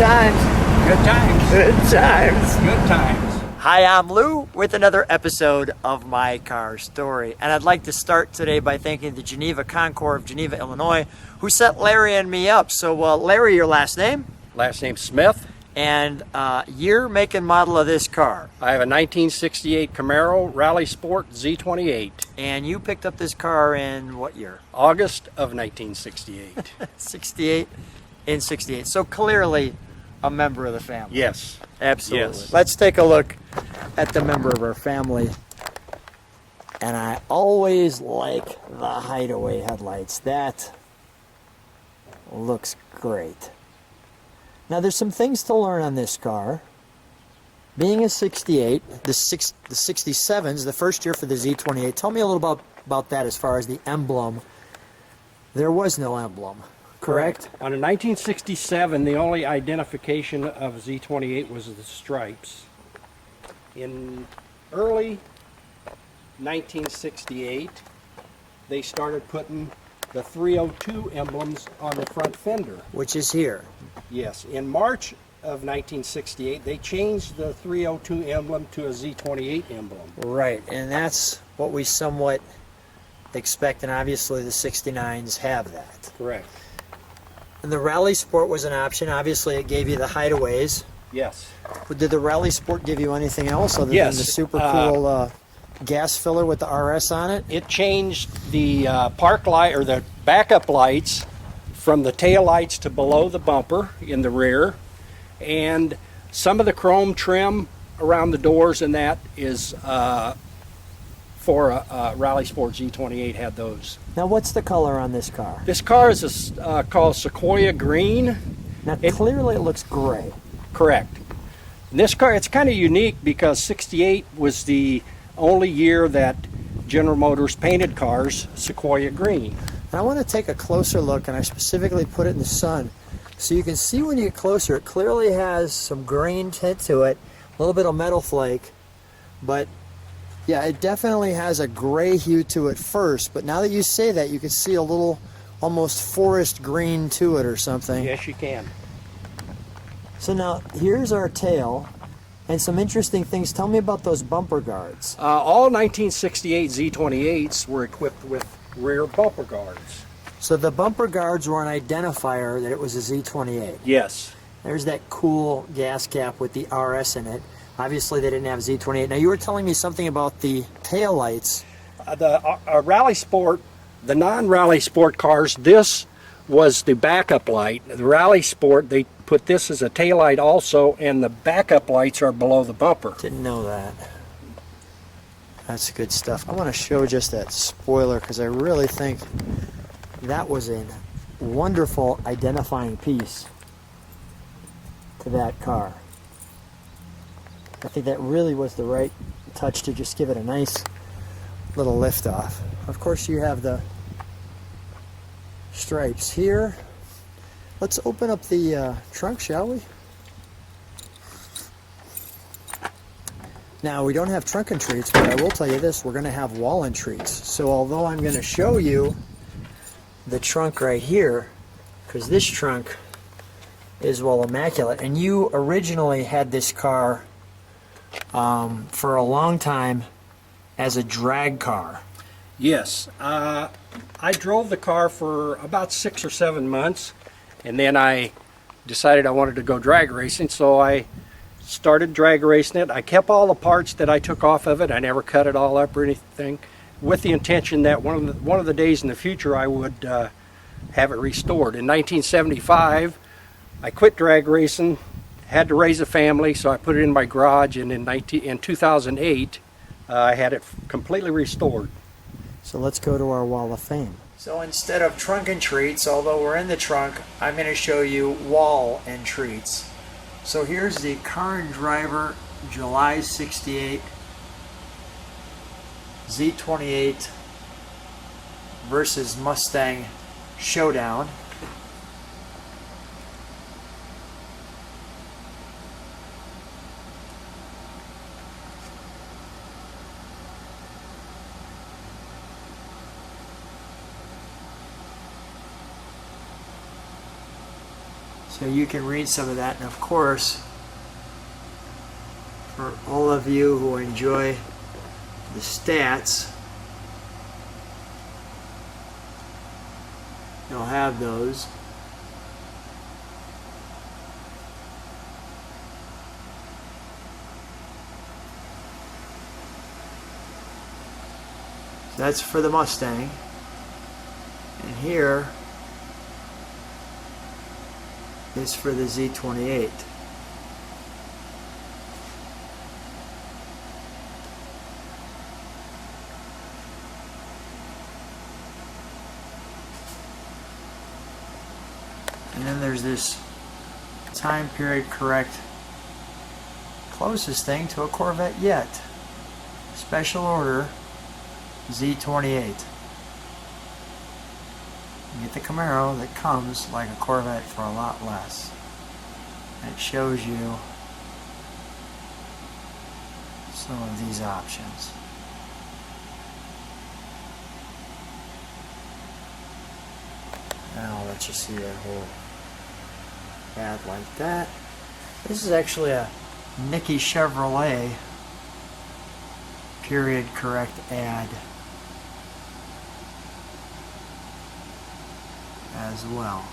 times. Good times. Good times. Good times. Hi, I'm Lou with another episode of My Car Story. And I'd like to start today by thanking the Geneva Concours of Geneva, Illinois, who set Larry and me up. So, Larry, your last name? Last name Smith. And year, make, and model of this car. I have a 1968 Camaro Rally Sport Z28. And you picked up this car in what year? August of 1968. 68 in 68. So clearly a member of the family. Yes. Absolutely. Yes. Let's take a look at the member of our family. And I always like the hideaway headlights. That looks great. Now there's some things to learn on this car. Being a 68, the 67's the first year for the Z28. Tell me a little about that as far as the emblem. There was no emblem, correct? On a 1967, the only identification of Z28 was the stripes. In early 1968, they started putting the 302 emblems on the front fender. Which is here. Yes. In March of 1968, they changed the 302 emblem to a Z28 emblem. Right, and that's what we somewhat expect, and obviously the 69s have that. Correct. And the Rally Sport was an option. Obviously, it gave you the hideaways. Yes. But did the Rally Sport give you anything else other Yes. than the super cool gas filler with the RS on it? It changed the park light, or the backup lights, from the tail lights to below the bumper in the rear, and some of the chrome trim around the doors, and that is for a Rally Sport Z28 had those. Now, what's the color on this car? This car is called Sequoia Green. Now, clearly it looks gray. Correct. And this car, it's kind of unique because 68 was the only year that General Motors painted cars Sequoia Green. And I want to take a closer look, and I specifically put it in the sun. So you can see when you get closer, it clearly has some green tint to it, a little bit of metal flake, but yeah, it definitely has a gray hue to it first, but now that you say that, you can see a little almost forest green to it or something. Yes, you can. So now, here's our tail, and some interesting things. Tell me about those bumper guards. All 1968 Z28s were equipped with rear bumper guards. So the bumper guards were an identifier that it was a Z28. Yes. There's that cool gas cap with the RS in it. Obviously, they didn't have Z28. Now, you were telling me something about the tail lights. The Rally Sport, the non-Rally Sport cars, this was the backup light. The Rally Sport, they put this as a tail light also, and the backup lights are below the bumper. Didn't know that. That's good stuff. I want to show just that spoiler because I really think that was a wonderful identifying piece to that car. I think that really was the right touch to just give it a nice little lift off. Of course, you have the stripes here. Let's open up the trunk, shall we? Now, we don't have trunk and treats, but I will tell you this, we're going to have wall and treats. So although I'm going to show you the trunk right here, because this trunk is, well, immaculate, and you originally had this car for a long time as a drag car. Yes. I drove the car for about 6 or 7 months, and then I decided I wanted to go drag racing, so I started drag racing it. I kept all the parts that I took off of it. I never cut it all up or anything, with the intention that one of the days in the future I would have it restored. In 1975, I quit drag racing, had to raise a family, so I put it in my garage, and in 2008, I had it completely restored. So let's go to our wall of fame. So instead of trunk and treats, although we're in the trunk, I'm going to show you wall and treats. So here's the Car and Driver July 68 Z28 versus Mustang showdown. So you can read some of that. And of course, for all of you who enjoy the stats, you'll have those. That's for the Mustang. And here is for the Z28. And then there's this time period correct closest thing to a Corvette yet. Special order Z28. You get the Camaro that comes like a Corvette for a lot less. It shows you some of these options. Now I'll let you see that whole ad like that. This is actually a Nicky Chevrolet period correct ad as well.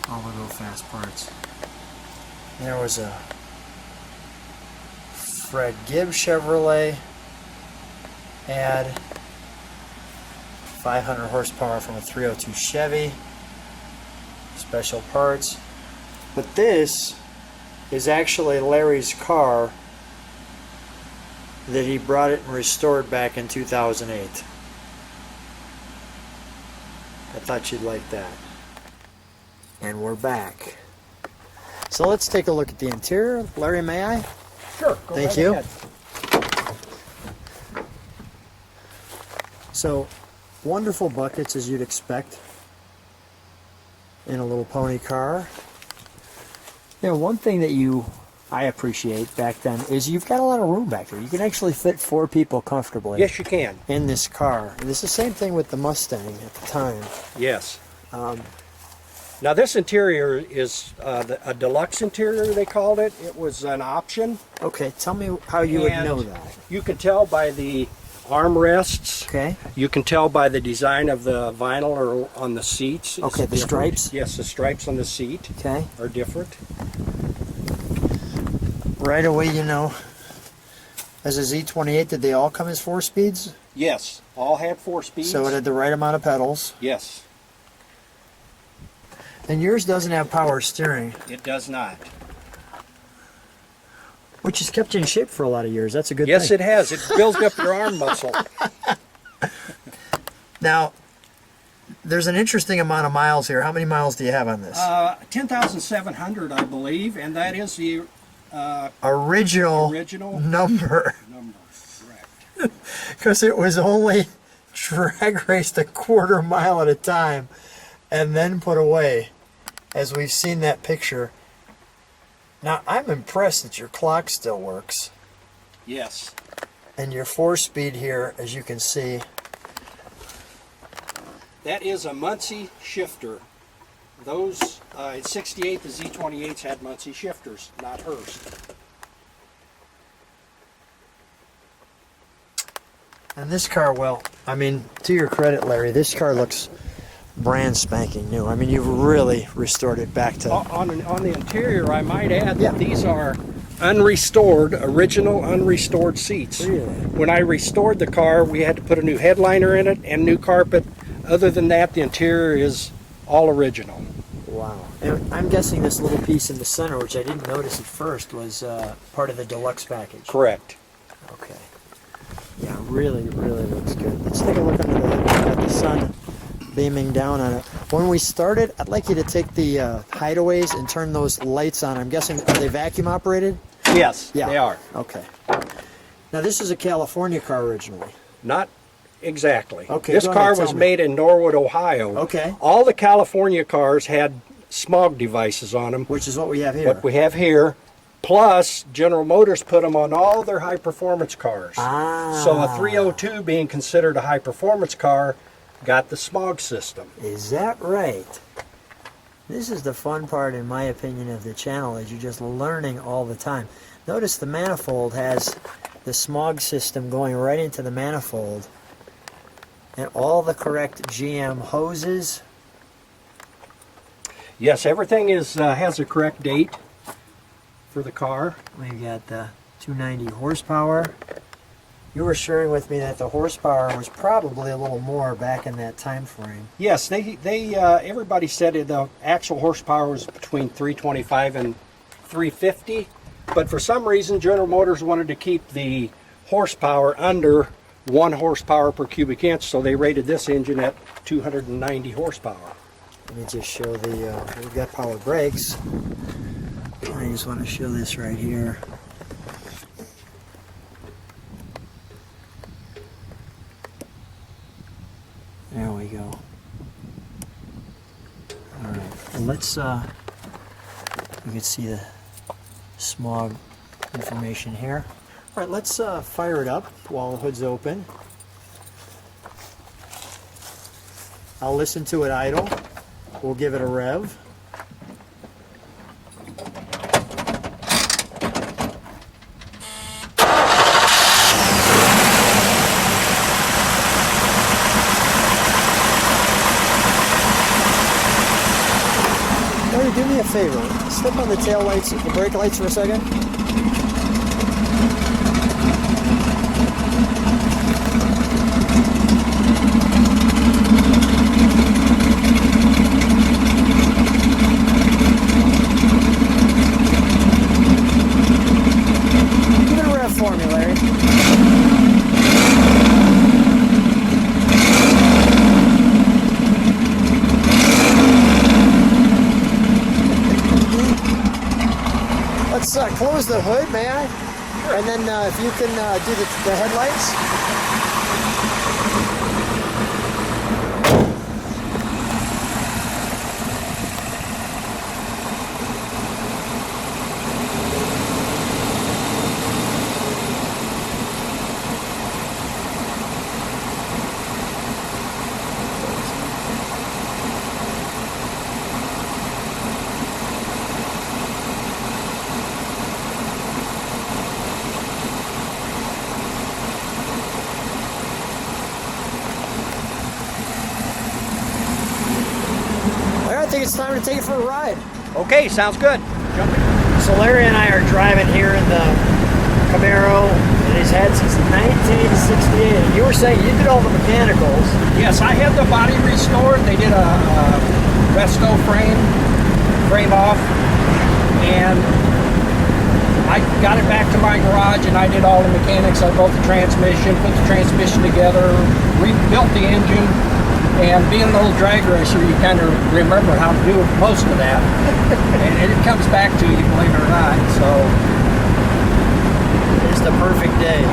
All the real fast parts. There was a Fred Gibbs Chevrolet ad, 500 horsepower from a 302 Chevy, special parts. But this is actually Larry's car that he brought it and restored back in 2008. I thought you'd like that. And we're back. So let's take a look at the interior. Larry, may I? Sure. Go Thank right you. ahead. So, wonderful buckets as you'd expect in a little pony car. You know, one thing that I appreciate back then is you've got a lot of room back there. You can actually fit 4 people comfortably. Yes, you can. In this car. And it's the same thing with the Mustang at the time. Yes. Now this interior is a deluxe interior, they called it. It was an option. Okay, tell me how you would know that. You can tell by the armrests. Okay. You can tell by the design of the vinyl or on the seats. It's Okay, the different. stripes? Yes, the stripes on the seat Okay. are different. Right away, you know, as a Z28, did they all come as 4 speeds? Yes, all had 4 speeds. So it had the right amount of pedals. Yes. And yours doesn't have power steering, It does not. which has kept you in shape for a lot of years. That's a good thing. Yes, it has. It builds up your arm muscle. Now, there's an interesting amount of miles here. How many miles do you have on this? 10,700, I believe, and that is the Original number. Correct. Because it was only drag raced a quarter mile at a time and then put away, as we've seen that picture. Now, I'm impressed that your clock still works. Yes. And your 4-speed here, as you can see. That is a Muncie shifter. Those, in 68, the Z28s had Muncie shifters, not Hurst. And this car, well, I mean, to your credit, Larry, this car looks brand spanking new. I mean, you've really restored it back to... On the interior, I might add Yeah. that these are unrestored, original unrestored seats. Really? When I restored the car, we had to put a new headliner in it and new carpet. Other than that, the interior is all original. Wow. And I'm guessing this little piece in the center, which I didn't notice at first, was part of the deluxe package. Correct. Okay. Yeah, really, really looks good. Let's take a look under the hood. We've got the sun beaming down on it. When we started, I'd like you to take the hideaways and turn those lights on. I'm guessing, are they vacuum operated? Yes, Yeah. they are. Okay. Now this is a California car originally. Not exactly. Okay, This go car ahead, tell was me. made in Norwood, Ohio. Okay. All the California cars had smog devices on them. Which is what we have here. What we have here. Plus, General Motors put them on all their high-performance cars. Ah. So a 302 being considered a high-performance car got the smog system. Is that right? This is the fun part, in my opinion, of the channel, is you're just learning all the time. Notice the manifold has the smog system going right into the manifold, and all the correct GM hoses. Yes, everything is has a correct date for the car. We've got the 290 horsepower. You were sharing with me that the horsepower was probably a little more back in that time frame. Yes, they everybody said the actual horsepower was between 325 and 350, but for some reason General Motors wanted to keep the horsepower under 1 horsepower per cubic inch, so they rated this engine at 290 horsepower. Let me just show we've got power brakes. I just want to show this right here. There we go. All right, and let's, you can see the smog information here. All right, let's fire it up while the hood's open. I'll listen to it idle. We'll give it a rev. Larry, do me a favor. Step on the tail lights, the brake lights for a second. Give it a rev for me, Larry. Let's close the hood, may I? Sure. And then if you can do the headlights. I think it's time to take it for a ride. Okay, sounds good. So Larry and I are driving here in the Camaro that he's had since 1968. And you were saying you did all the mechanicals. Yes, I had the body restored. They did a resto frame off, and I got it back to my garage and I did all the mechanics. I built the transmission, put the transmission together, rebuilt the engine. And being an old drag racer, you kind of remember how to do most of that. And it comes back to you, believe it or not. So It's the perfect day.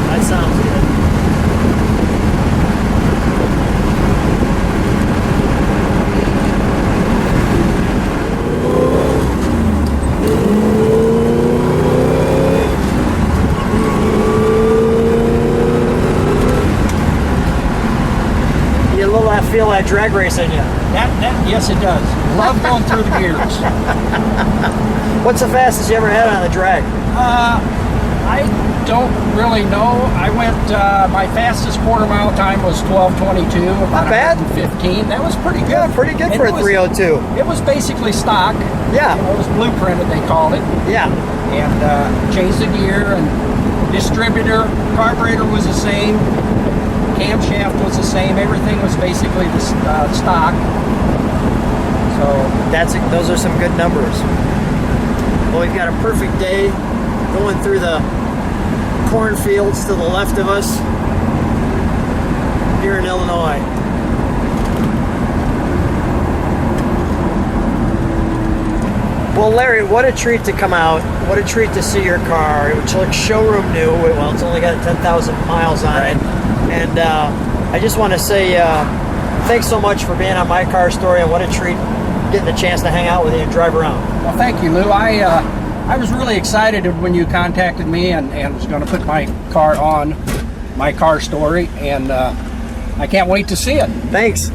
That sounds good. Feel that drag race in you. yes, it does. Love going through the gears. What's the fastest you ever had on the drag? I don't really know. I went, my fastest quarter-mile time was 12:22, about Not bad. 15. That was pretty good. Yeah, pretty good And for a it was- 302. It was basically stock. Yeah. You know, it was blueprinted, they called it. Yeah. And changed the gear and distributor, carburetor was the same, camshaft was the same, everything was basically the stock. So Those are some good numbers. Well, we've got a perfect day going through the cornfields to the left of us. here in Illinois. Well, Larry, what a treat to come out. What a treat to see your car. It looks showroom new. Well, it's only got 10,000 miles on it. And I just want to say thanks so much for being on My Car Story, and what a treat getting the chance to hang out with you and drive around. Well, thank you, Lou. I was really excited when you contacted me and was going to put my car on My Car Story, and I can't wait to see it. Thanks.